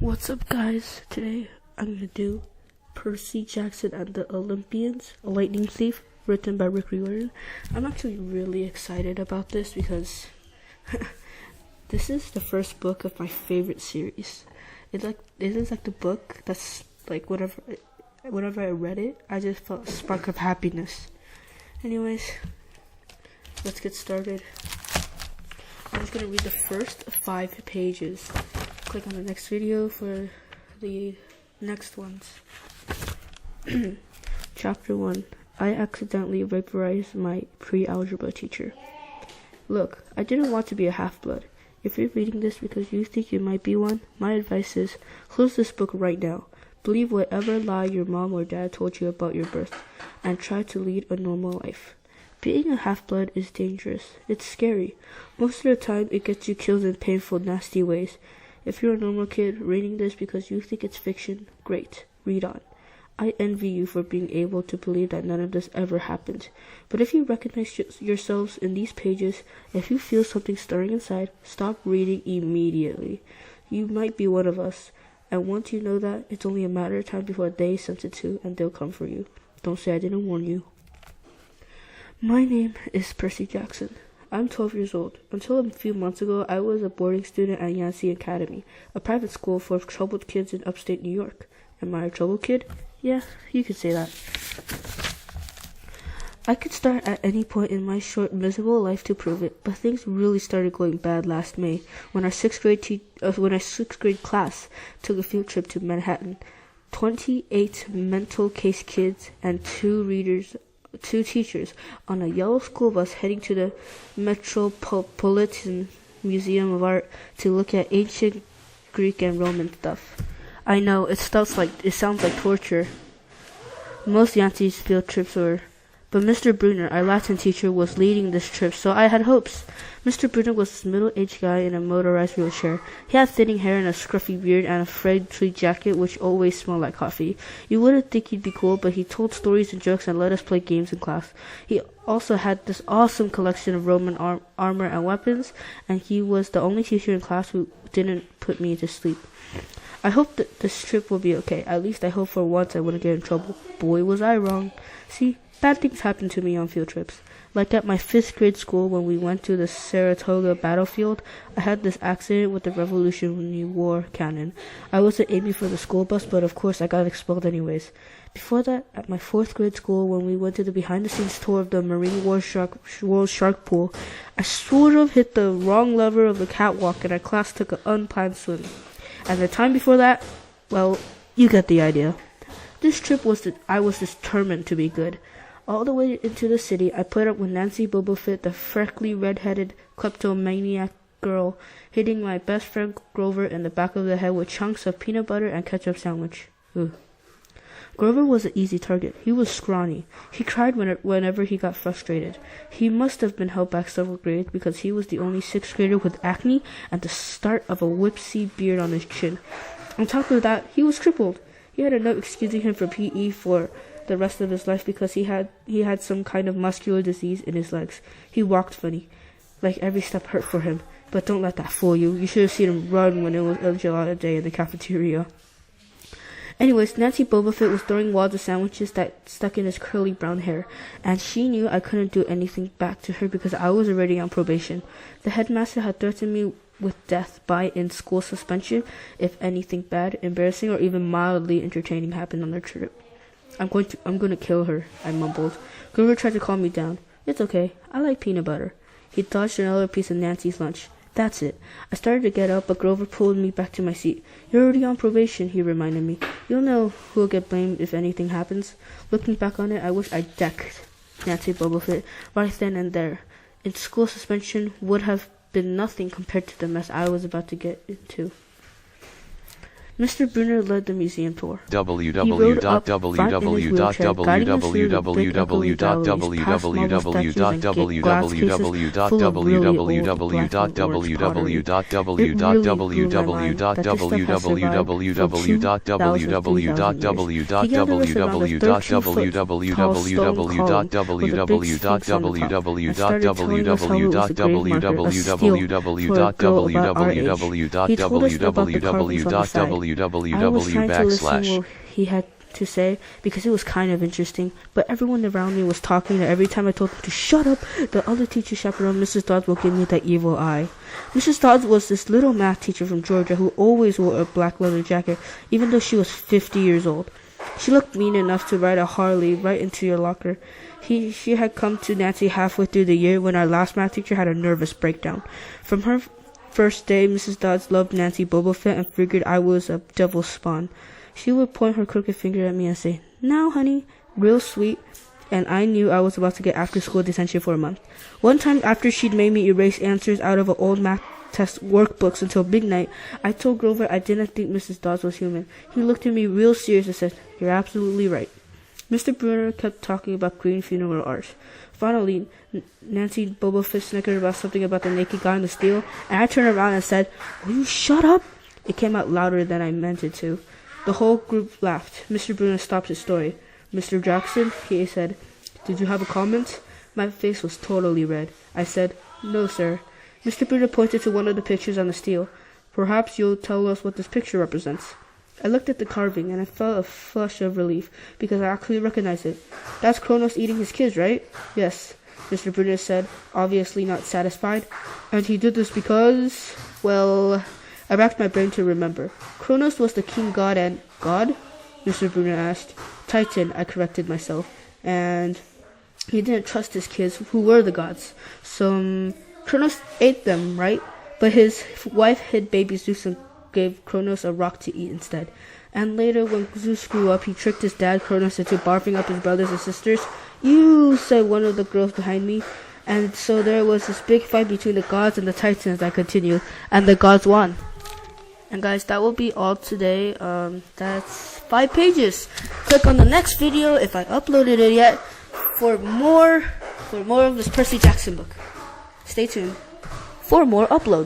What's up, guys? Today I'm gonna do Percy Jackson and the Olympians, A Lightning Thief, written by Rick Riordan. I'm actually really excited about this because this is the first book of my favorite series. It is like the book that's like whenever I read it, I just felt a spark of happiness. Anyways, let's get started. I'm just gonna read the first 5 pages. Click on the next video for the next ones. Chapter 1. I accidentally vaporized my pre-algebra teacher. Look, I didn't want to be a half-blood. If you're reading this because you think you might be one, my advice is, close this book right now. Believe whatever lie your mom or dad told you about your birth, and try to lead a normal life. Being a half-blood is dangerous. It's scary. Most of the time, it gets you killed in painful, nasty ways. If you're a normal kid reading this because you think it's fiction, great. Read on. I envy you for being able to believe that none of this ever happened. But if you recognize yourselves in these pages, if you feel something stirring inside, stop reading immediately. You might be one of us, and once you know that, it's only a matter of time before they sense it too, and they'll come for you. Don't say I didn't warn you. My name is Percy Jackson. I'm 12 years old. Until a few months ago, I was a boarding student at Yancey Academy, a private school for troubled kids in upstate New York. Am I a troubled kid? Yeah, you could say that. I could start at any point in my short, miserable life to prove it, but things really started going bad last May when our sixth grade class took a field trip to Manhattan. 28 mental case kids and 2 teachers on a yellow school bus heading to the Metropolitan Museum of Art to look at ancient Greek and Roman stuff. I know, it sounds like torture. Most Yancey's field trips were, but Mr. Brunner, our Latin teacher, was leading this trip, so I had hopes. Mr. Brunner was this middle-aged guy in a motorized wheelchair. He had thinning hair and a scruffy beard and a frayed tweed jacket which always smelled like coffee. You wouldn't think he'd be cool, but he told stories and jokes and let us play games in class. He also had this awesome collection of Roman armor and weapons, and he was the only teacher in class who didn't put me to sleep. I hope that this trip will be okay. At least I hope for once I wouldn't get in trouble. Boy, was I wrong. See, bad things happen to me on field trips. Like at my 5th grade school when we went to the Saratoga battlefield, I had this accident with the Revolutionary War cannon. I wasn't aiming for the school bus, but of course I got expelled anyways. Before that, at my 4th grade school when we went to the behind-the-scenes tour of the Marine World Shark Pool, I sort of hit the wrong lever of the catwalk and our class took an unplanned swim. And the time before that, well, you get the idea. This trip I was determined to be good. All the way into the city, I put up with Nancy Boba the freckly red-headed kleptomaniac girl, hitting my best friend Grover in the back of the head with chunks of peanut butter and ketchup sandwich. Ugh. Grover was an easy target. He was scrawny. He cried whenever he got frustrated. He must have been held back several grades because he was the only 6th grader with acne and the start of a whipsy beard on his chin. On top of that, he was crippled. He had a note excusing him from PE for the rest of his life because he had some kind of muscular disease in his legs. He walked funny, like every step hurt for him. But don't let that fool you. You should have seen him run when it was El Gelato Day in the cafeteria. Anyways, Nancy Boba was throwing wads of sandwiches that stuck in his curly brown hair, and she knew I couldn't do anything back to her because I was already on probation. The headmaster had threatened me with death by in-school suspension if anything bad, embarrassing, or even mildly entertaining happened on their trip. I'm going to kill her, I mumbled. Grover tried to calm me down. It's okay. I like peanut butter. He dodged another piece of Nancy's lunch. That's it. I started to get up, but Grover pulled me back to my seat. You're already on probation, he reminded me. You'll know who'll get blamed if anything happens. Looking back on it, I wish I decked Nancy Boba right then and there. In-school suspension would have been nothing compared to the mess I was about to get into. Mr. Brunner led the museum tour. He told us about the carvings on the side. I was trying to listen what he had to say because it was kind of interesting, but everyone around me was talking, and every time I told them to shut up, the other teacher chaperone, Mrs. Dodds, will give me that evil eye. Mrs. Dodds was this little math teacher from Georgia who always wore a black leather jacket, even though she was 50 years old. She looked mean enough to ride a Harley right into your locker. She had come to Nancy halfway through the year when our last math teacher had a nervous breakdown. From her first day, Mrs. Dodds loved Nancy Boba Fett and figured I was a devil's spawn. She would point her crooked finger at me and say, "Now, honey," real sweet, and I knew I was about to get after-school detention for a month. One time, after she'd made me erase answers out of an old math test workbooks until midnight, I told Grover I didn't think Mrs. Dodds was human. He looked at me real serious and said, "You're absolutely right." Mr. Bruner kept talking about green funeral arch. Finally, Nancy Boba Fett snickered about something about the naked guy in the steel, and I turned around and said, "Will you shut up?" It came out louder than I meant it to. The whole group laughed. Mr. Bruner stopped his story. "Mr. Jackson," he said, "did you have a comment?" My face was totally red. I said, "No, sir." Mr. Bruner pointed to one of the pictures on the steel. "Perhaps you'll tell us what this picture represents." I looked at the carving, and I felt a flush of relief, because I actually recognized it. "That's Kronos eating his kids, right?" "Yes," Mr. Bruner said, obviously not satisfied. "And he did this because, well..." I racked my brain to remember. Kronos was the king god and... God? Mr. Bruner asked. Titan, I corrected myself. And he didn't trust his kids, who were the gods. So, Kronos ate them, right? But his wife hid baby Zeus and gave Kronos a rock to eat instead. And later, when Zeus grew up, he tricked his dad, Kronos, into barfing up his brothers and sisters. "You," said one of the girls behind me. And so there was this big fight between the gods and the Titans, I continued. And the gods won. And guys, that will be all today. That's 5 pages. Click on the next video if I uploaded it yet for more of this Percy Jackson book. Stay tuned for more uploads.